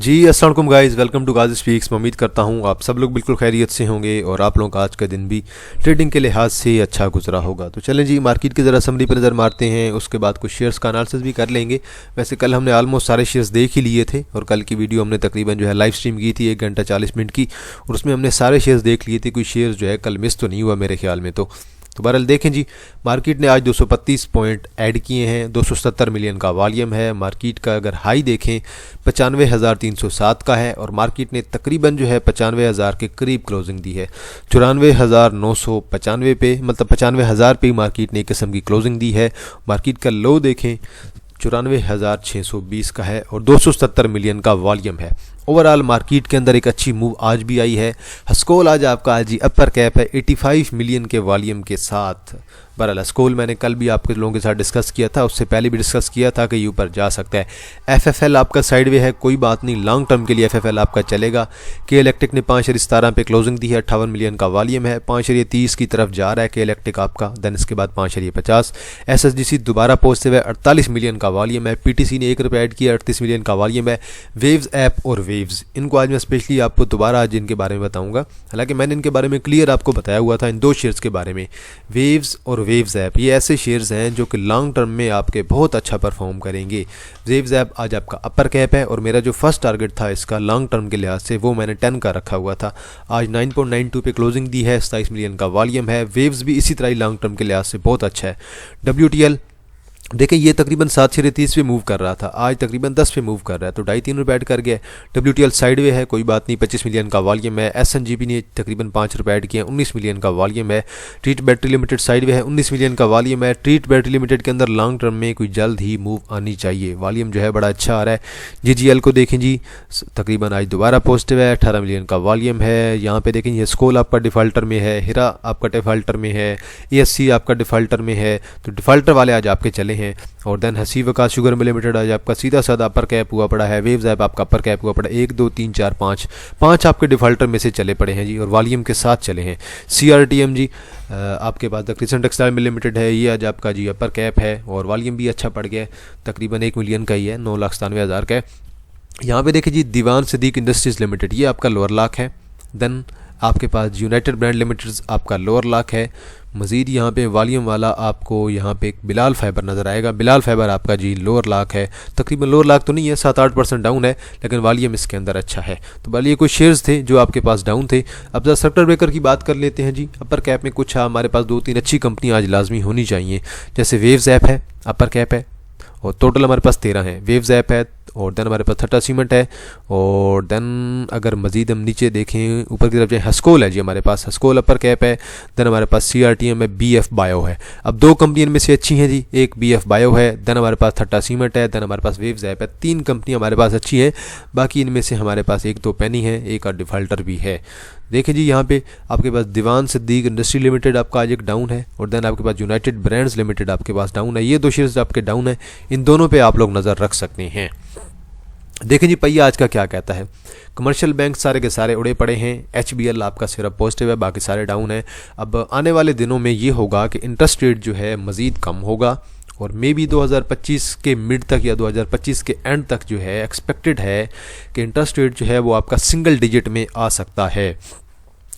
जी अस्सलाम वालेकुम guys, welcome to Ghazi speaks. मैं उम्मीद करता हूँ आप सब लोग बिल्कुल खैरियत से होंगे और आप लोगों का आज का दिन भी ट्रेडिंग के लिहाज से अच्छा गुजरा होगा। तो चलें जी, मार्केट की ज़रा समरी पर नज़र मारते हैं, उसके बाद कुछ शेयर्स का एनालिसिस भी कर लेंगे। वैसे कल हमने ऑलमोस्ट सारे शेयर्स देख ही लिए थे और कल की वीडियो हमने तकरीबन जो है लाइव स्ट्रीम की थी 1 घंटा 40 मिनट की, और उसमें हमने सारे शेयर्स देख लिए थे। कोई शेयर्स जो है कल मिस तो नहीं हुआ मेरे ख्याल में। तो बहरहाल देखें जी, मार्केट ने आज 232 पॉइंट ऐड किए हैं, 270 मिलियन का वॉल्यूम है। मार्केट का अगर हाई देखें 95,307 का है और मार्केट ने तकरीबन जो है 95,000 के करीब क्लोजिंग दी है। 94,995 पे, मतलब 95,000 पे मार्केट ने एक किस्म की क्लोजिंग दी है। मार्केट का लो देखें 94,620 का है और 270 मिलियन का वॉल्यूम है। ओवरऑल मार्केट के अंदर एक अच्छी मूव आज भी आई है। हस्कोल आज आपका आज ही अपर कैप है 85 मिलियन के वॉल्यूम के साथ। बहरहाल हस्कोल मैंने कल भी आपके लोगों के साथ डिस्कस किया था, उससे पहले भी डिस्कस किया था कि ये ऊपर जा सकता है। एफएफएल आपका साइडवे है, कोई बात नहीं, लॉन्ग टर्म के लिए एफएफएल आपका चलेगा। के इलेक्ट्रिक ने 5.17 पे क्लोजिंग दी है, 58 मिलियन का वॉल्यूम है, 5.30 की तरफ जा रहा है के इलेक्ट्रिक आपका। देन इसके बाद 5.50। एसएसडीसी दोबारा पहुंचते हुए 48 मिलियन का वॉल्यूम है। पीटीसी ने 1 रुपये ऐड किया, 38 मिलियन का वॉल्यूम है। वेव्स ऐप और वेव्स, इनको आज मैं स्पेशली आपको दोबारा आज इनके बारे में बताऊंगा। हालांकि मैंने इनके बारे में क्लियर आपको बताया हुआ था इन दो शेयर्स के बारे में, वेव्स और वेव्स ऐप। ये ऐसे शेयर्स हैं जो कि लॉन्ग टर्म में आपके बहुत अच्छा परफॉर्म करेंगे। वेव्स ऐप आज आपका अपर कैप है और मेरा जो फर्स्ट टारगेट था इसका लॉन्ग टर्म के लिहाज से वो मैंने 10 का रखा हुआ था। आज 9.92 पे क्लोजिंग दी है, 27 मिलियन का वॉल्यूम है। वेव्स भी इसी तरह ही लॉन्ग टर्म के लिहाज से बहुत अच्छा है। WTL देखें, ये तकरीबन 7.30 पे मूव कर रहा था, आज तकरीबन 10 पे मूव कर रहा है, तो 2.5-3 रुपये ऐड कर गया। WTL साइडवे है, कोई बात नहीं, 25 मिलियन का वॉल्यूम है। SNGP ने तकरीबन 5 रुपये ऐड किया, 19 मिलियन का वॉल्यूम है। ट्रीट बैटरी लिमिटेड साइडवे है, 19 मिलियन का वॉल्यूम है। ट्रीट बैटरी लिमिटेड के अंदर लॉन्ग टर्म में कोई जल्द ही मूव आनी चाहिए, वॉल्यूम जो है बड़ा अच्छा आ रहा है। GGL को देखें जी, तकरीबन आज दोबारा पॉजिटिव है, 18 मिलियन का वॉल्यूम है। यहाँ पे देखें, ये स्कोल आपका डिफॉल्टर में है, हिरा आपका डिफॉल्टर में है, ESC आपका डिफॉल्टर में है, तो डिफॉल्टर वाले आज आपके चले हैं। और देन हसी वकास शुगर मिल लिमिटेड आज आपका सीधा साधा अपर कैप हुआ पड़ा है। वेव्स ऐप आपका अपर कैप हुआ पड़ा है। 1 2 3 4 5 आपके डिफॉल्टर में से चले पड़े हैं जी और वॉल्यूम के साथ चले हैं। CRTM जी आपके पास the crescent textile mill limited है, ये आज आपका जी अपर कैप है और वॉल्यूम भी अच्छा पड़ गया है, तकरीबन 1 मिलियन का ही है, 9,97,000 का है। यहाँ पे देखिए जी, दीवान सिद्दीक इंडस्ट्रीज़ लिमिटेड ये आपका लोअर लॉक है। देन आपके पास यूनाइटेड ब्रांड लिमिटेड आपका लोअर लॉक है। मज़ीद यहाँ पे वॉल्यूम वाला आपको यहाँ पे एक बिलाल फाइबर नज़र आएगा। बिलाल फाइबर आपका जी लोअर लॉक है, तकरीबन लोअर लॉक तो नहीं है, 7-8% डाउन है, लेकिन वॉल्यूम इसके अंदर अच्छा है। तो बल ये कुछ शेयर्स थे जो आपके पास डाउन थे। अब जरा सेक्टर ब्रेकर की बात कर लेते हैं जी। अपर कैप में कुछ हमारे पास 2-3 अच्छी कंपनी आज लाजमी होनी चाहिए, जैसे वेव्स ऐप है, अपर कैप है और टोटल हमारे पास 13 है। वेव्स ऐप है और देन हमारे पास थटा सीमेंट है और देन अगर मजीद हम नीचे देखें ऊपर की तरफ जाए, हस्कोल है जी हमारे पास, हस्कोल अपर कैप है। देन हमारे पास CRTM है, BF बायो है। अब 2 कंपनी इनमें से अच्छी हैं जी, एक BF बायो है, देन हमारे पास थटा सीमेंट है, देन हमारे पास वेव्स ऐप है। 3 कंपनी हमारे पास अच्छी है, बाकी इनमें से हमारे पास 1-2 पेनी है, एक और डिफॉल्टर भी है। देखिए जी, यहाँ पे आपके पास दीवान सिद्दीक इंडस्ट्री लिमिटेड आपका आज एक डाउन है और देन आपके पास यूनाइटेड ब्रांड्स लिमिटेड आपके पास डाउन है। ये 2 शेयर्स आपके डाउन है, इन दोनों पे आप लोग नज़र रख सकते हैं। देखें जी, पहिया आज का क्या कहता है। कमर्शियल बैंक सारे के सारे उड़े पड़े हैं। HBL आपका सिर्फ पॉजिटिव है, बाकी सारे डाउन है। अब आने वाले दिनों में ये होगा कि इंटरेस्ट रेट जो है मज़ीद कम होगा और मे बी 2025 के मिड तक या 2025 के एंड तक जो है एक्सपेक्टेड है कि इंटरेस्ट रेट जो है वो आपका सिंगल डिजिट में आ सकता है।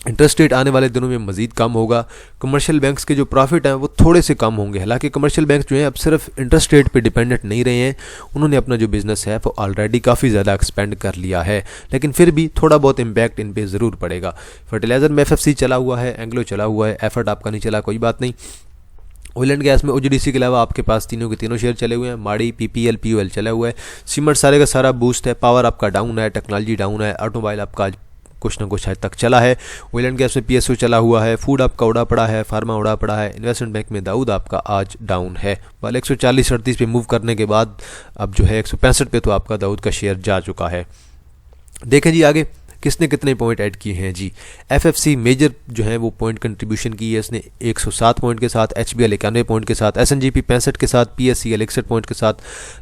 इंटरेस्ट रेट आने वाले दिनों में मज़ीद कम होगा। कमर्शियल बैंक्स के जो प्रॉफिट हैं वो थोड़े से कम होंगे। हालांकि कमर्शियल बैंक जो हैं अब सिर्फ इंटरेस्ट रेट पे डिपेंडेंट नहीं रहे हैं, उन्होंने अपना जो बिज़नेस है वो ऑलरेडी काफ़ी ज़्यादा एक्सपेंड कर लिया है, लेकिन फिर भी थोड़ा बहुत इम्पैक्ट इन पे ज़रूर पड़ेगा। फर्टिलाइज़र में FFC चला हुआ है, एंग्लो चला हुआ है, एफर्ट आपका नहीं चला, कोई बात नहीं। ऑयल एंड गैस में OGDC के अलावा आपके पास तीनों के तीनों शेयर चले हुए हैं। माड़ी, PPL, POL चला हुआ है। सीमेंट सारे का सारा बूस्ट है। पावर आपका डाउन है, टेक्नोलॉजी डाउन है, ऑटोमोबाइल आपका कुछ ना कुछ हद तक चला है। ऑयल एंड गैस में PSO चला हुआ है, फूड आपका उड़ा पड़ा है, फार्मा उड़ा पड़ा है। इन्वेस्टमेंट बैंक में दाऊद आपका आज डाउन है। वाले 140-38 पे मूव करने के बाद अब जो है 165 पे तो आपका दाऊद का शेयर जा चुका है। देखें जी आगे, किसने कितने पॉइंट ऐड किए हैं जी। एफएफसी मेजर जो है वो पॉइंट कंट्रीब्यूशन की है, इसने 107 पॉइंट के साथ, एचबीएल 91 पॉइंट के साथ, एसएनजीपी 65 के साथ, पीएससीएल 61 पॉइंट के साथ,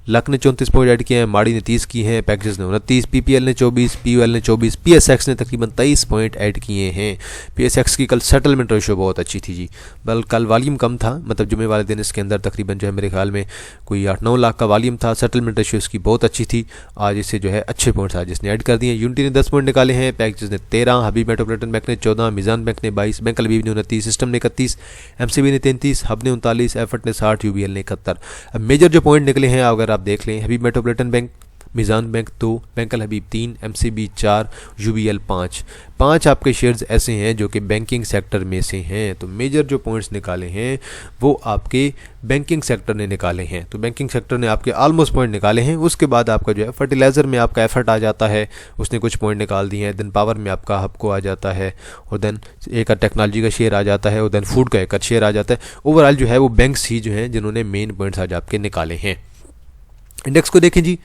लक ने 34 पॉइंट ऐड किए हैं, माड़ी ने 30 की हैं, पैकेजेस ने 29, पीपीएल ने 24, पीयूएल ने 24, पीएसएक्स ने तकरीबन 23 पॉइंट ऐड किए हैं। पीएसएक्स की कल सेटलमेंट रेशो बहुत अच्छी थी जी, बल कल वॉल्यूम कम था, मतलब जुमे वाले दिन इसके अंदर तकरीबन जो है मेरे ख्याल में कोई 8-9 लाख का वॉल्यूम था। सेटलमेंट रेशो इसकी बहुत अच्छी थी, आज इसे जो है अच्छे पॉइंट्स आज इसने ऐड कर दिए हैं। यूनिटी ने 10 पॉइंट निकाले हैं, पैकेजेस ने 13, हबीब मेट्रोपॉलिटन बैंक ने 14, मिजान बैंक ने 22, बैंक अलवीब ने 29, सिस्टम ने 31, एमसीबी ने 33, हब ने 39, एफर्ट ने 60, यूबीएल ने 71। अब मेजर जो पॉइंट निकले हैं अगर आप देख लें, हबीब मेट्रोपॉलिटन बैंक, मिजान बैंक 2, बैंक अल हबीब 3, एमसीबी 4, यूबीएल 5 आपके शेयर्स ऐसे हैं जो कि बैंकिंग सेक्टर में से हैं। तो मेजर जो पॉइंट्स निकाले हैं वो आपके बैंकिंग सेक्टर ने निकाले हैं, तो बैंकिंग सेक्टर ने आपके ऑलमोस्ट पॉइंट निकाले हैं। उसके बाद आपका जो है फर्टिलाइज़र में आपका एफर्ट आ जाता है, उसने कुछ पॉइंट निकाल दिए हैं, देन पावर में आपका हब को आ जाता है, और देन एक टेक्नोलॉजी का शेयर आ जाता है, और देन फूड का एक शेयर आ जाता है। ओवरऑल जो है वो बैंक्स ही जो हैं जिन्होंने मेन पॉइंट्स आज आपके निकाले हैं। इंडेक्स को देखें जी,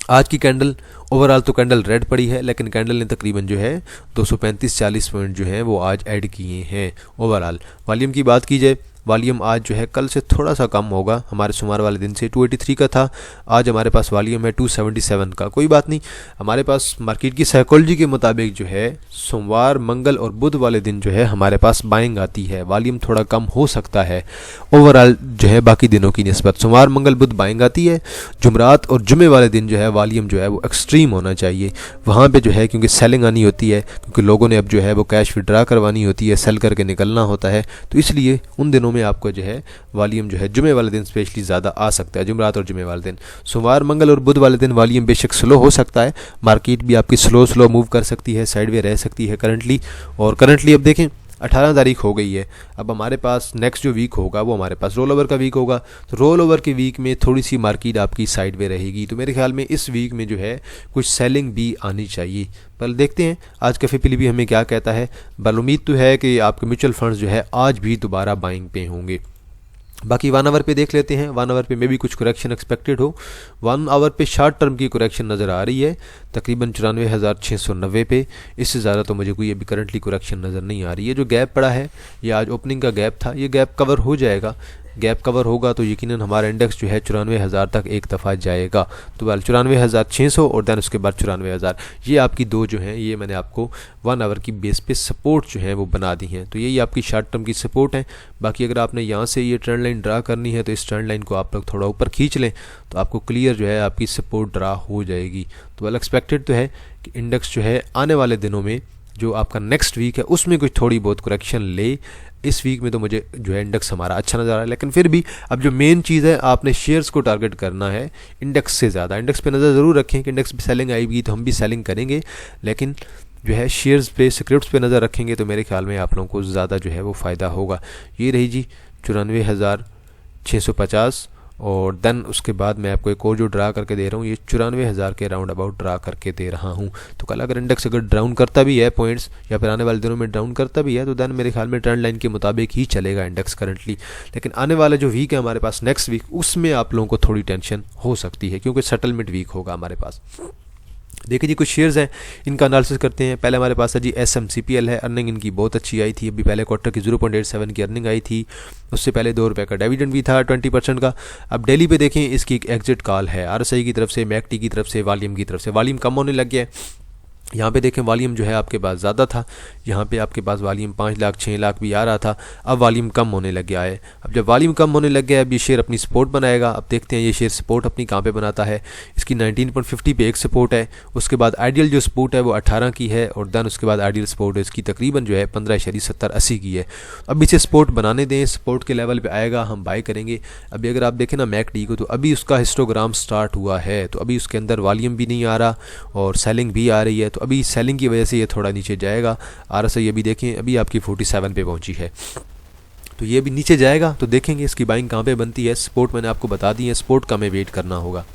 आज की कैंडल ओवरऑल तो कैंडल रेड पड़ी है, लेकिन कैंडल ने तकरीबन जो है 235-40 पॉइंट जो है वो आज ऐड किए हैं ओवरऑल। वॉल्यूम की बात की जाए, वॉल्यूम आज जो है कल से थोड़ा सा कम होगा, हमारे सोमवार वाले दिन से 283 का था, आज हमारे पास वॉल्यूम है 277 का। कोई बात नहीं, हमारे पास मार्केट की साइकोलॉजी के मुताबिक जो है सोमवार, मंगल और बुध वाले दिन जो है हमारे पास बाइंग आती है, वॉल्यूम थोड़ा कम हो सकता है ओवरऑल जो है बाकी दिनों की निस्बत। सोमवार, मंगल, बुध बाइंग आती है, जुमरात और जुमे वाले दिन जो है वॉल्यूम जो है वो एक्सट्रीम होना चाहिए, वहाँ पे जो है क्योंकि सेलिंग आनी होती है, क्योंकि लोगों ने अब जो है वो कैश विड्रा करवानी होती है, सेल करके निकलना होता है, तो इसलिए उन दिनों में आपको जो है वॉल्यूम जो है जुमे वाले दिन स्पेशली ज़्यादा आ सकता है, जुमरात और जुमे वाले दिन। सोमवार, मंगल और बुध वाले दिन वॉल्यूम बेशक स्लो हो सकता है, मार्केट भी आपकी स्लो मूव कर सकती है, साइडवे रह सकती है करंटली। और करंटली अब देखें 18 तारीख हो गई है, अब हमारे पास नेक्स्ट जो वीक होगा वो हमारे पास रोल ओवर का वीक होगा, तो रोल ओवर के वीक में थोड़ी सी मार्केट आपकी साइड में रहेगी, तो मेरे ख्याल में इस वीक में जो है कुछ सेलिंग भी आनी चाहिए। पर देखते हैं आज कैफे पीली भी हमें क्या कहता है, बल उम्मीद तो है कि आपके म्यूचुअल फंड्स जो है आज भी दोबारा बाइंग पे होंगे। बाकी 1 आवर पे देख लेते हैं, 1 आवर पे मे भी कुछ करेक्शन एक्सपेक्टेड हो। 1 आवर पे शॉर्ट टर्म की करेक्शन नज़र आ रही है तकरीबन 94,690 पे, इससे ज़्यादा तो मुझे कोई अभी करंटली करेक्शन नज़र नहीं आ रही है। जो गैप पड़ा है ये आज ओपनिंग का गैप था, ये गैप कवर हो जाएगा, गैप कवर होगा तो यकीनन हमारा इंडेक्स जो है 94,000 तक एक दफ़ा जाएगा, तो वेल 94,600 और दैन उसके बाद 94,000, ये आपकी दो जो हैं ये मैंने आपको 1 आवर की बेस पे सपोर्ट जो है वो बना दी हैं, तो यही आपकी शॉर्ट टर्म की सपोर्ट है। बाकी अगर आपने यहाँ से ये ट्रेंड लाइन ड्रा करनी है तो इस ट्रेंड लाइन को आप लोग थोड़ा ऊपर खींच लें तो आपको क्लियर जो है आपकी सपोर्ट ड्रा हो जाएगी। तो वेल एक्सपेक्टेड तो है कि इंडेक्स जो है आने वाले दिनों में जो आपका नेक्स्ट वीक है उसमें कुछ थोड़ी बहुत करेक्शन ले। इस वीक में तो मुझे जो है इंडेक्स हमारा अच्छा नज़र आ रहा है, लेकिन फिर भी अब जो मेन चीज़ है आपने शेयर्स को टारगेट करना है इंडेक्स से ज़्यादा। इंडेक्स पे नज़र ज़रूर रखें कि इंडेक्स पे सेलिंग आएगी तो हम भी सेलिंग करेंगे, लेकिन जो है शेयर्स पे सिक्रिप्ट्स पे नज़र रखेंगे तो मेरे ख्याल में आप लोगों को ज़्यादा जो है वो फ़ायदा होगा। ये रही जी 94,650 और देन उसके बाद मैं आपको एक और जो ड्रा करके दे रहा हूँ ये 94,000 के राउंड अबाउट ड्रा करके दे रहा हूँ। तो कल अगर इंडेक्स अगर डाउन करता भी है पॉइंट्स या फिर आने वाले दिनों में डाउन करता भी है तो देन मेरे ख्याल में ट्रेंड लाइन के मुताबिक ही चलेगा इंडेक्स करंटली। लेकिन आने वाला जो वीक है हमारे पास नेक्स्ट वीक उसमें आप लोगों को थोड़ी टेंशन हो सकती है क्योंकि सेटलमेंट वीक होगा हमारे पास। देखिए जी कुछ शेयर्स हैं इनका एनालिसिस करते हैं। पहले हमारे पास है जी SMCPL है, अर्निंग इनकी बहुत अच्छी आई थी, अभी पहले क्वार्टर की 0.87 की अर्निंग आई थी, उससे पहले 2 रुपये का डिविडेंड भी था 20% का। अब डेली पे देखें इसकी एक एग्जिट कॉल है RSI की तरफ से, मैकटी की तरफ से, वॉल्यूम की तरफ से। वॉल्यूम कम होने लग गया है, यहाँ पे देखें वॉल्यूम जो है आपके पास ज़्यादा था, यहाँ पे आपके पास वॉल्यूम 5 लाख 6 लाख भी आ रहा था, अब वॉल्यूम कम होने लग गया है। अब जब वॉल्यूम कम होने लग गया है अब ये शेयर अपनी सपोर्ट बनाएगा। अब देखते हैं ये शेयर सपोर्ट अपनी कहाँ पे बनाता है। इसकी 19.50 पे एक सपोर्ट है, उसके बाद आइडियल जो सपोर्ट है वो 18 की है और दैन उसके बाद आइडियल सपोर्ट इसकी तकरीबन जो है 15.70-80 की है। अब इसे सपोर्ट बनाने दें, सपोर्ट के लेवल पर आएगा हम बाय करेंगे। अभी अगर आप देखें ना मैकडी को तो अभी उसका हिस्टोग्राम स्टार्ट हुआ है, तो अभी उसके अंदर वॉल्यूम भी नहीं आ रहा और सेलिंग भी आ रही है, तो अभी सेलिंग की वजह से ये थोड़ा नीचे जाएगा। RSI अभी देखें अभी आपकी 47 पे पहुंची है, तो ये भी नीचे जाएगा तो देखेंगे इसकी बाइंग कहाँ पे बनती है। सपोर्ट मैंने आपको बता दी है, सपोर्ट का हमें वेट करना होगा।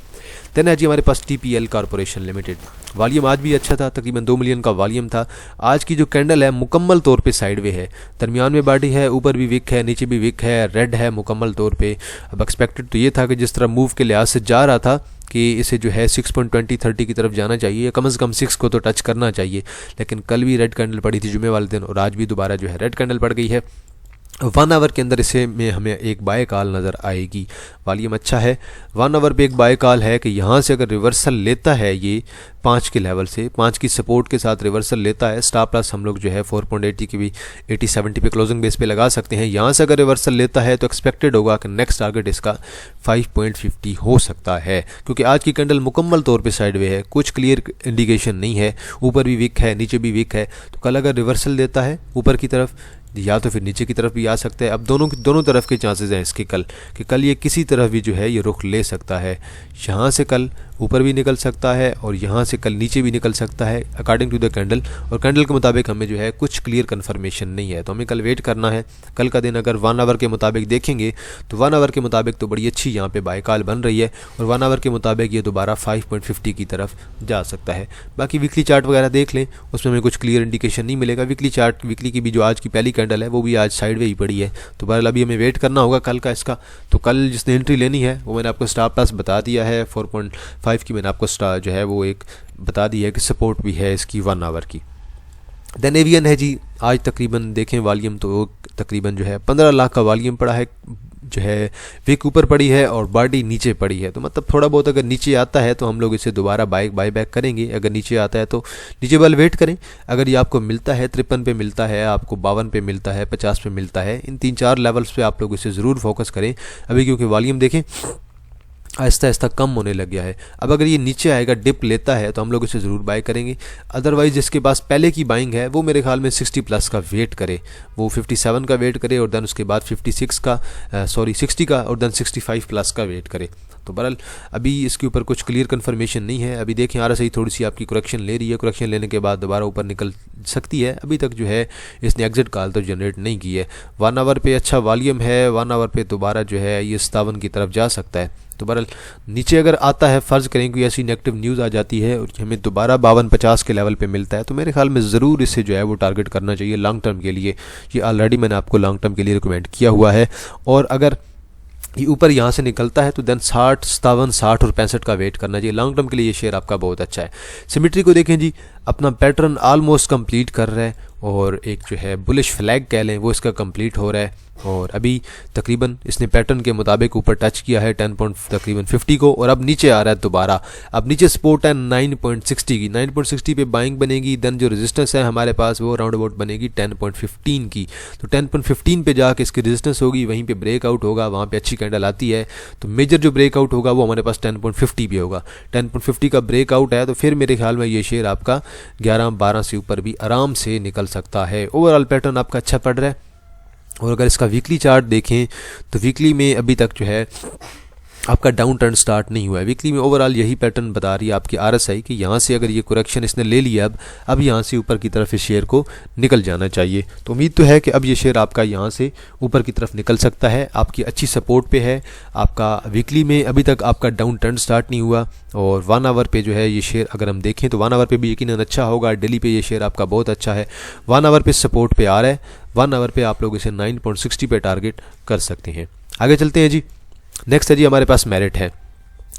देन है जी हमारे पास TPL कॉर्पोरेशन लिमिटेड। वॉल्यूम आज भी अच्छा था, तकरीबन 2 मिलियन का वॉल्यूम था। आज की जो कैंडल है मुकम्मल तौर पे साइडवे है, दरमियान में बॉडी है, ऊपर भी विक है, नीचे भी विक है, रेड है मुकम्मल तौर पे। अब एक्सपेक्टेड तो ये था कि जिस तरह मूव के लिहाज से जा रहा था कि इसे जो है 6.20-30 की तरफ जाना चाहिए, या कम से कम 6 को तो टच करना चाहिए। लेकिन कल भी रेड कैंडल पड़ी थी जुमे वाले दिन, और आज भी दोबारा जो है रेड कैंडल पड़ गई है। 1 आवर के अंदर इसे में हमें एक बाय कॉल नज़र आएगी। वॉल्यूम अच्छा है। 1 आवर पे एक बाय कॉल है कि यहाँ से अगर रिवर्सल लेता है ये 5 के लेवल से, 5 की सपोर्ट के साथ रिवर्सल लेता है, स्टॉप लॉस हम लोग जो है 4.80 की भी 80-70 पे क्लोजिंग बेस पे लगा सकते हैं। यहाँ से अगर रिवर्सल लेता है तो एक्सपेक्टेड होगा कि नेक्स्ट टारगेट इसका 5.50 हो सकता है, क्योंकि आज की कैंडल मुकम्मल तौर पे साइडवे है, कुछ क्लियर इंडिकेशन नहीं है, ऊपर भी वीक है नीचे भी वीक है। तो कल अगर रिवर्सल देता है ऊपर की तरफ या तो फिर नीचे की तरफ भी आ सकता है। अब दोनों तरफ के चांसेस हैं इसके कल, कि कल ये किसी तरफ भी जो है ये रुख ले सकता है। यहाँ से कल ऊपर भी निकल सकता है और यहाँ से कल नीचे भी निकल सकता है अकॉर्डिंग टू द कैंडल, और कैंडल के मुताबिक हमें जो है कुछ क्लियर कन्फर्मेशन नहीं है। तो हमें कल वेट करना है। कल का दिन अगर 1 आवर के मुताबिक देखेंगे तो 1 आवर के मुताबिक तो बड़ी अच्छी यहाँ पे बाय कॉल बन रही है, और 1 आवर के मुताबिक ये दोबारा 5.50 की तरफ जा सकता है। बाकी वीकली चार्ट वगैरह देख लें, उसमें हमें कुछ क्लियर इंडिकेशन नहीं मिलेगा। वीकली की भी जो आज की पहली कैंडल है वो भी आज साइडवे ही पड़ी है। तो बहरहाल अभी हमें वेट करना होगा कल का इसका। तो कल जिसने एंट्री लेनी है वो मैंने आपको स्टॉप लॉस बता दिया है 4.5 की, मैंने आपको जो है वो एक बता दी है कि सपोर्ट भी है इसकी 1 आवर की। देन एवियन है जी, आज तकरीबन देखें वॉल्यूम तो तकरीबन जो है 15 लाख का वॉल्यूम पड़ा है, जो है विक ऊपर पड़ी है और बॉडी नीचे पड़ी है। तो मतलब थोड़ा बहुत अगर नीचे आता है तो हम लोग इसे दोबारा बाय बैक करेंगे। अगर नीचे आता है तो नीचे वाले वेट करें। अगर ये आपको मिलता है 53 पे मिलता है, आपको 52 पे मिलता है, 50 पे मिलता है, इन 3-4 लेवल्स पे आप लोग इसे ज़रूर फोकस करें अभी, क्योंकि वॉल्यूम देखें आहिस्ता आहिस्ता कम होने लग गया है। अब अगर ये नीचे आएगा डिप लेता है तो हम लोग इसे ज़रूर बाय करेंगे। अदरवाइज़ जिसके पास पहले की बाइंग है वो मेरे ख्याल में 60 प्लस का वेट करे, वो 57 का वेट करे और देन उसके बाद 60 का और देन 65 प्लस का वेट करे। तो बहरहाल अभी इसके ऊपर कुछ क्लियर कंफर्मेशन नहीं है। अभी देखें RSI थोड़ी सी आपकी करेक्शन ले रही है, करेक्शन लेने के बाद दोबारा ऊपर निकल सकती है। अभी तक जो है इसने एग्जिट कॉल तो जनरेट नहीं की है। 1 आवर पे अच्छा वॉल्यूम है, 1 आवर पे दोबारा जो है ये 57 की तरफ जा सकता है। तो बहरहाल नीचे अगर आता है, फ़र्ज़ करें कि ऐसी नेगेटिव न्यूज़ आ जाती है और हमें दोबारा 52-50 के लेवल पे मिलता है, तो मेरे ख्याल में ज़रूर इसे जो है वो टारगेट करना चाहिए लॉन्ग टर्म के लिए। ये ऑलरेडी मैंने आपको लॉन्ग टर्म के लिए रिकमेंड किया हुआ है। और अगर ये ऊपर यहाँ से निकलता है तो देन 60, 57, 60 और 65 का वेट करना चाहिए। लॉन्ग टर्म के लिए ये शेयर आपका बहुत अच्छा है। सिमेट्री को देखें जी, अपना पैटर्न ऑलमोस्ट कंप्लीट कर रहा है और एक जो है बुलिश फ्लैग कह लें वो इसका कंप्लीट हो रहा है, और अभी तकरीबन इसने पैटर्न के मुताबिक ऊपर टच किया है 10.50 को, और अब नीचे आ रहा है दोबारा। अब नीचे सपोर्ट है 9.60 की, 9.60 पे बाइंग बनेगी। देन जो रेजिस्टेंस है हमारे पास वो राउंड अबाउट बनेगी 10.15 की। तो 10.15 पे जाके इसकी रेजिस्टेंस होगी, वहीं पे ब्रेकआउट होगा, वहाँ पे अच्छी कैंडल आती है तो मेजर जो ब्रेकआउट होगा वो हमारे पास 10.50 पे होगा। 10.50 का ब्रेकआउट है तो फिर मेरे ख्याल में ये शेयर आपका 11-12 से ऊपर भी आराम से निकल सकता है। ओवरऑल पैटर्न आपका अच्छा पड़ रहा है। और अगर इसका वीकली चार्ट देखें तो वीकली में अभी तक जो है आपका डाउन टर्न स्टार्ट नहीं हुआ है। वीकली में ओवरऑल यही पैटर्न बता रही है आपकी RSI कि यहाँ से अगर ये करेक्शन इसने ले लिया अब यहाँ से ऊपर की तरफ इस शेयर को निकल जाना चाहिए। तो उम्मीद तो है कि अब ये शेयर आपका यहाँ से ऊपर की तरफ निकल सकता है, आपकी अच्छी सपोर्ट पे है। आपका वीकली में अभी तक आपका डाउन टर्न स्टार्ट नहीं हुआ, और 1 आवर पे जो है ये शेयर अगर हम देखें तो 1 आवर पे भी यकीनन अच्छा होगा। डेली पे ये शेयर आपका बहुत अच्छा है। 1 आवर पे सपोर्ट पे आ रहा है। 1 आवर पे आप लोग इसे 9.60 पे टारगेट कर सकते हैं। आगे चलते हैं जी। नेक्स्ट है जी हमारे पास मेरिट है।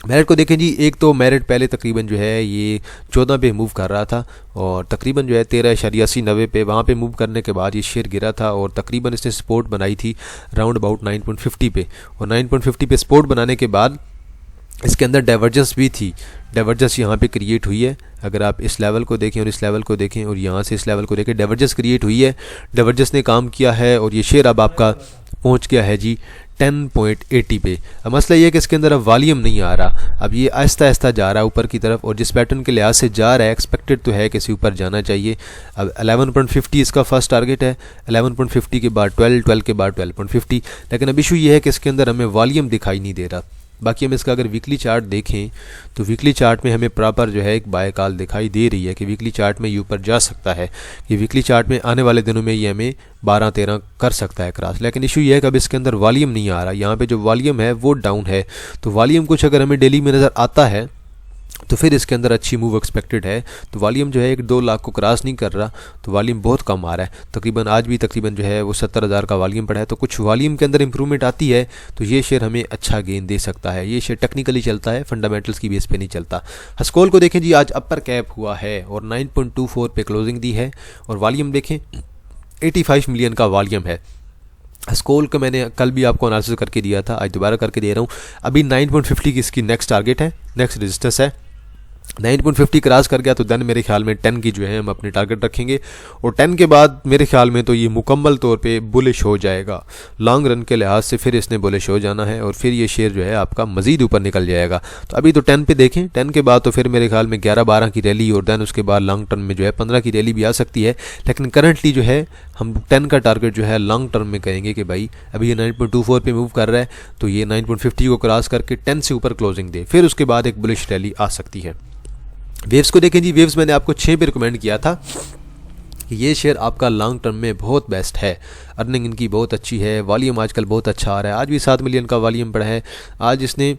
मेरिट को देखें जी, एक तो मेरिट पहले तकरीबन जो है ये 14 पे मूव कर रहा था और तकरीबन जो है 13.80-90 पे वहाँ पे मूव करने के बाद ये शेयर गिरा था, और तकरीबन इसने सपोर्ट बनाई थी राउंड अबाउट 9.50 पे, और 9.50 पे सपोर्ट बनाने के बाद इसके अंदर डाइवर्जेंस भी थी। डाइवर्जेंस यहाँ पे क्रिएट हुई है। अगर आप इस लेवल को देखें और इस लेवल को देखें और यहाँ से इस लेवल को देखें, डाइवर्जेंस क्रिएट हुई है। डाइवर्जेंस ने काम किया है और ये शेयर अब आपका पहुँच गया है जी 10.80 पे। अब मसला ये है कि इसके अंदर अब वॉल्यूम नहीं आ रहा, अब ये आहिस्ता आहिस्ता जा रहा है ऊपर की तरफ, और जिस पैटर्न के लिहाज से जा रहा है एक्सपेक्टेड तो है कि इसे ऊपर जाना चाहिए। अब 11.50 इसका फर्स्ट टारगेट है, 11.50 के बाद 12 के बाद 12.50। लेकिन अब इशू ये है कि इसके अंदर हमें वॉल्यूम दिखाई नहीं दे रहा। बाकी हम इसका अगर वीकली चार्ट देखें तो वीकली चार्ट में हमें प्रॉपर जो है एक बाय कॉल दिखाई दे रही है कि वीकली चार्ट में ये ऊपर जा सकता है। कि वीकली चार्ट में आने वाले दिनों में ये हमें 12-13 कर सकता है क्रॉस। लेकिन इशू ये है कि अब इसके अंदर वॉल्यूम नहीं आ रहा, यहाँ पे जो वॉल्यूम है वो डाउन है। तो वॉल्यूम कुछ अगर हमें डेली में नज़र आता है तो फिर इसके अंदर अच्छी मूव एक्सपेक्टेड है। तो वॉल्यूम जो है 1-2 लाख को क्रॉस नहीं कर रहा, तो वॉल्यूम बहुत कम आ रहा है। तकरीबन आज भी तकरीबन जो है वो 70,000 का वॉल्यूम पड़ा है। तो कुछ वॉल्यूम के अंदर इंप्रूवमेंट आती है तो ये शेयर हमें अच्छा गेन दे सकता है। ये शेयर टेक्निकली चलता है, फंडामेंटल्स की बेस पे नहीं चलता। हस्कोल को देखें जी, आज अपर कैप हुआ है और 9.24 पे क्लोजिंग दी है और वॉल्यूम देखें 85 मिलियन का वॉल्यूम है। स्कोल का मैंने कल भी आपको एनालिसिस करके दिया था, आज दोबारा करके दे रहा हूँ। अभी 9.50 की इसकी नेक्स्ट टारगेट है, नेक्स्ट रेजिस्टेंस है। 9.50 क्रॉस कर गया तो देन मेरे ख्याल में 10 की जो है हम अपने टारगेट रखेंगे और 10 के बाद मेरे ख्याल में तो ये मुकम्मल तौर पे बुलिश हो जाएगा। लॉन्ग रन के लिहाज से फिर इसने बुलिश हो जाना है और फिर ये शेयर जो है आपका मज़ीद ऊपर निकल जाएगा। तो अभी तो 10 पे देखें, 10 के बाद तो फिर मेरे ख्याल में 11-12 की रैली और देन उसके बाद लॉन्ग टर्म में जो है 15 की रैली भी आ सकती है। लेकिन करंटली जो है हम 10 का टारगेट जो है लॉन्ग टर्म में कहेंगे कि भाई अभी ये 9.24 पे मूव कर रहा है तो ये 9.50 को क्रॉस करके 10 से ऊपर क्लोजिंग दे, फिर उसके बाद एक बुलिश रैली आ सकती है। वेव्स को देखें जी, वेव्स मैंने आपको 6 पे रिकमेंड किया था कि ये शेयर आपका लॉन्ग टर्म में बहुत बेस्ट है। अर्निंग इनकी बहुत अच्छी है, वॉल्यूम आजकल बहुत अच्छा आ रहा है। आज भी 7 मिलियन का वॉल्यूम पड़ा है। आज इसने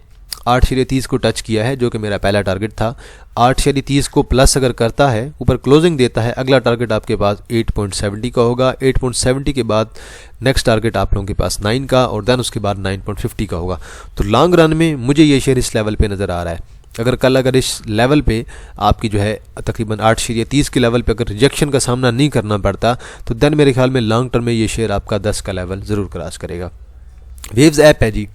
8.30 को टच किया है जो कि मेरा पहला टारगेट था। 8.30 को प्लस अगर करता है, ऊपर क्लोजिंग देता है, अगला टारगेट आपके पास 8.70 का होगा। 8.70 के बाद नेक्स्ट टारगेट आप लोगों के पास 9 का और देन उसके बाद 9.50 का होगा। तो लॉन्ग रन में मुझे ये शेयर इस लेवल पे नज़र आ रहा है। अगर इस लेवल पे आपकी जो है तकरीबन 8.30 के लेवल पे अगर रिजेक्शन का सामना नहीं करना पड़ता तो देन मेरे ख्याल में लॉन्ग टर्म में ये शेयर आपका 10 का लेवल ज़रूर क्रॉस करेगा। वेव्स ऐप है जी,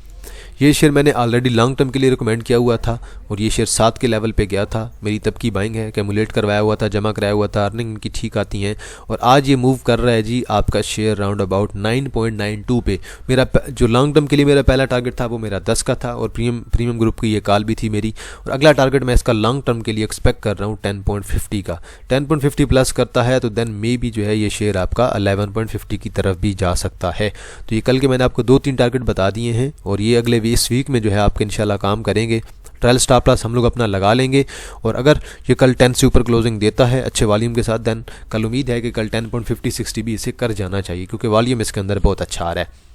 ये शेयर मैंने ऑलरेडी लॉन्ग टर्म के लिए रिकमेंड किया हुआ था और ये शेयर 7 के लेवल पे गया था। मेरी तब की बाइंग है, कैमुलेट करवाया हुआ था, जमा कराया हुआ था, अर्निंग इनकी ठीक आती हैं और आज ये मूव कर रहा है जी आपका शेयर राउंड अबाउट 9.92 पे। मेरा जो लॉन्ग टर्म के लिए मेरा पहला टारगेट था वो मेरा 10 का था और प्रीमियम ग्रुप की ये कॉल भी थी मेरी और अगला टारगेट मैं इसका लॉन्ग टर्म के लिए एक्सपेक्ट कर रहा हूँ 10.50 का। 10.50 प्लस करता है तो देन मे भी जो है ये शेयर आपका 11.50 की तरफ भी जा सकता है। तो ये कल के मैंने आपको 2-3 टारगेट बता दिए हैं और ये अगले इस वीक में जो है आपके इंशाल्लाह काम करेंगे। ट्रायल स्टॉप लॉस हम लोग अपना लगा लेंगे और अगर ये कल 10 से ऊपर क्लोजिंग देता है अच्छे वॉल्यूम के साथ देन कल उम्मीद है कि कल 10.50-60 भी इसे कर जाना चाहिए क्योंकि वॉल्यूम इसके अंदर बहुत अच्छा आ रहा है।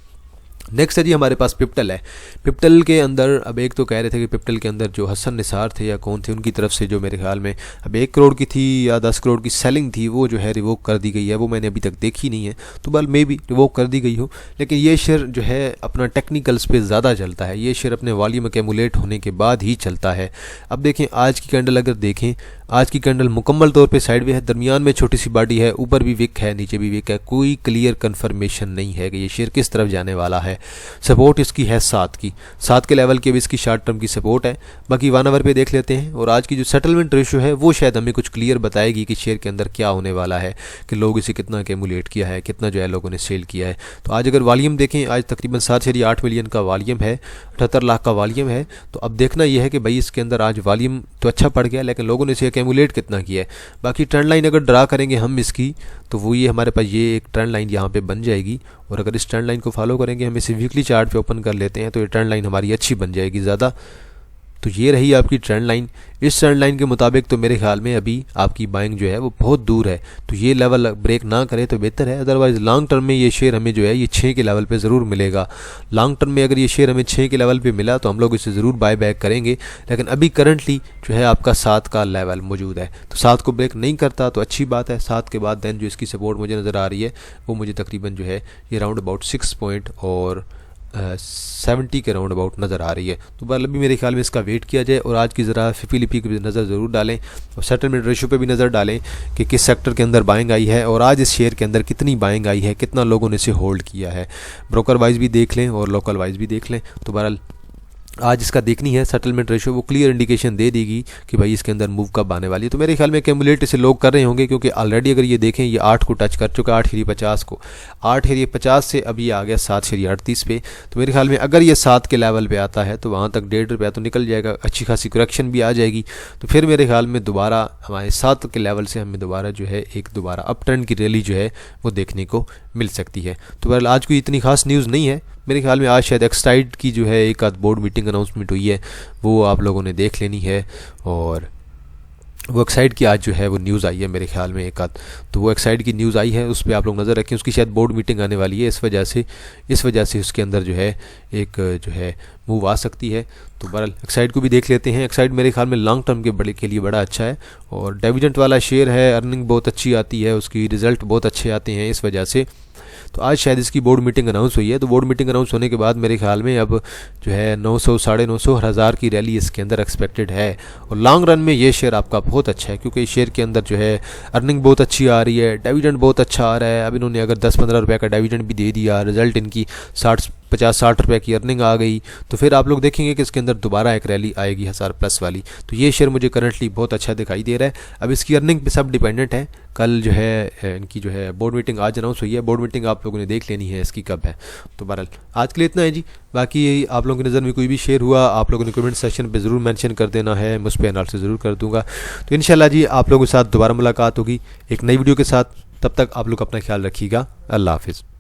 नेक्स्ट है जी हमारे पास पिप्टल है। पिप्टल के अंदर अब एक तो कह रहे थे कि पिप्टल के अंदर जो हसन निसार थे या कौन थे उनकी तरफ से जो मेरे ख्याल में अब 1 करोड़ की थी या 10 करोड़ की सेलिंग थी वो जो है रिवोक कर दी गई है। वो मैंने अभी तक देखी नहीं है तो बल मे भी रिवोक कर दी गई हो। लेकिन ये शेयर जो है अपना टेक्निकल्स पे ज़्यादा चलता है, ये शेयर अपने वॉल्यूम एक्यूमुलेट होने के बाद ही चलता है। अब देखें आज की कैंडल अगर देखें, आज की कैंडल मुकम्मल तौर पे साइड वे है, दरमियान में छोटी सी बॉडी है, ऊपर भी विक है नीचे भी विक है, कोई क्लियर कन्फर्मेशन नहीं है कि ये शेयर किस तरफ जाने वाला है। सपोर्ट इसकी है 7 के लेवल की भी इसकी शॉर्ट टर्म की सपोर्ट है। बाकी 1 आवर पे देख लेते हैं और आज की जो सेटलमेंट रेशियो है वो शायद हमें कुछ क्लियर बताएगी कि शेयर के अंदर क्या होने वाला है, कि लोग इसे कितना एक्यूमुलेट किया है, कितना जो है लोगों ने सेल किया है। तो आज अगर वॉल्यूम देखें, आज तकरीबन 7.8 मिलियन का वॉल्यूम है, 78 लाख का वॉल्यूम है। तो अब देखना यह है कि भाई इसके अंदर आज वॉल्यूम तो अच्छा पड़ गया लेकिन लोगों ने इसे एक्यूमुलेट कितना किया है। बाकी ट्रेंड लाइन अगर ड्रा करेंगे हम इसकी तो वो ये हमारे पास ये एक ट्रेंड लाइन यहाँ पे बन जाएगी और अगर इस ट्रेंड लाइन को फॉलो करेंगे, हम इसे वीकली चार्ट पे ओपन कर लेते हैं तो ये ट्रेंड लाइन हमारी अच्छी बन जाएगी ज़्यादा। तो ये रही आपकी ट्रेंड लाइन। इस ट्रेंड लाइन के मुताबिक तो मेरे ख्याल में अभी आपकी बाइंग जो है वो बहुत दूर है, तो ये लेवल ब्रेक ना करे तो बेहतर है। अदरवाइज़ लॉन्ग टर्म में ये शेयर हमें जो है ये 6 के लेवल पे ज़रूर मिलेगा। लॉन्ग टर्म में अगर ये शेयर हमें 6 के लेवल पे मिला तो हम लोग इसे ज़रूर बाय बैक करेंगे। लेकिन अभी करंटली जो है आपका 7 का लेवल मौजूद है, तो 7 को ब्रेक नहीं करता तो अच्छी बात है। 7 के बाद देन जो इसकी सपोर्ट मुझे नज़र आ रही है वो मुझे तकरीबन जो है ये राउंड अबाउट 6 पॉइंट और 70 के राउंड अबाउट नज़र आ रही है। तो बल अभी मेरे ख्याल में इसका वेट किया जाए और आज की ज़रा फिफी की नज़र ज़रूर डालें और सेटलमेंट रेशियो पे भी नज़र डालें कि किस सेक्टर के अंदर बाइंग आई है और आज इस शेयर के अंदर कितनी बाइंग आई है, कितना लोगों ने इसे होल्ड किया है। ब्रोकर वाइज भी देख लें और लोकल वाइज भी देख लें। तो बहरहाल आज इसका देखनी है सेटलमेंट रेशियो, वो क्लियर इंडिकेशन दे देगी कि भाई इसके अंदर मूव कब आने वाली है। तो मेरे ख्याल में कैमुलेट इसे लोग कर रहे होंगे क्योंकि ऑलरेडी अगर ये देखें ये 8 को टच कर चुका है, 8.50 को, 8.50 से अभी आ गया 7.38 पे। तो मेरे ख्याल में अगर ये 7 के लेवल पे आता है तो वहाँ तक 1.5 रुपया तो निकल जाएगा, अच्छी खासी करेक्शन भी आ जाएगी। तो फिर मेरे ख्याल में दोबारा हमारे 7 के लेवल से हमें दोबारा जो है एक दोबारा अप ट्रेंड की रैली जो है वो देखने को मिल सकती है। तो बहरहाल आज कोई इतनी खास न्यूज़ नहीं है मेरे ख्याल में। आज शायद एक्साइड की जो है एक आध बोर्ड मीटिंग अनाउंसमेंट हुई है, वो आप लोगों ने देख लेनी है और वो एक्साइड की आज जो है वो न्यूज़ आई है मेरे ख्याल में एक आध, तो वो एक्साइड की न्यूज़ आई है, उस पर आप लोग नज़र रखें। उसकी शायद बोर्ड मीटिंग आने वाली है, इस वजह से उसके अंदर जो है एक जो है मूव आ सकती है। तो बहरहाल एक्साइड को भी देख लेते हैं। एक्साइड मेरे ख्याल में लॉन्ग टर्म के लिए बड़ा अच्छा है, और डिविडेंड वाला शेयर है, अर्निंग बहुत अच्छी आती है, उसकी रिज़ल्ट बहुत अच्छे आते हैं इस वजह से। तो आज शायद इसकी बोर्ड मीटिंग अनाउंस हुई है, तो बोर्ड मीटिंग अनाउंस होने के बाद मेरे ख्याल में अब जो है 900 950 और 1000 की रैली इसके अंदर एक्सपेक्टेड है। और लॉन्ग रन में ये शेयर आपका बहुत अच्छा है, क्योंकि इस शेयर के अंदर जो है अर्निंग बहुत अच्छी आ रही है, डिविडेंड बहुत अच्छा आ रहा है। अब इन्होंने अगर 10-15 रुपये का डिविडेंड भी दे दिया, रिजल्ट इनकी 50-60 रुपये की अर्निंग आ गई, तो फिर आप लोग देखेंगे कि इसके अंदर दोबारा एक रैली आएगी 1000+ वाली। तो ये शेयर मुझे करंटली बहुत अच्छा दिखाई दे रहा है। अब इसकी अर्निंग पे सब डिपेंडेंट है। कल जो है इनकी जो है बोर्ड मीटिंग आज अनाउंस हुई है, बोर्ड मीटिंग आप लोगों ने देख लेनी है इसकी कब है। तो बहरहाल आज के लिए इतना है जी। बाकी आप लोगों की नज़र में कोई भी शेयर हुआ, आप लोगों ने कमेंट सेक्शन पे ज़रूर मेंशन कर देना है, मैं उस पर एनालिसिस ज़रूर कर दूंगा। तो इंशाल्लाह जी आप लोगों के साथ दोबारा मुलाकात होगी एक नई वीडियो के साथ। तब तक आप लोग अपना ख्याल रखिएगा। अल्लाह हाफिज़।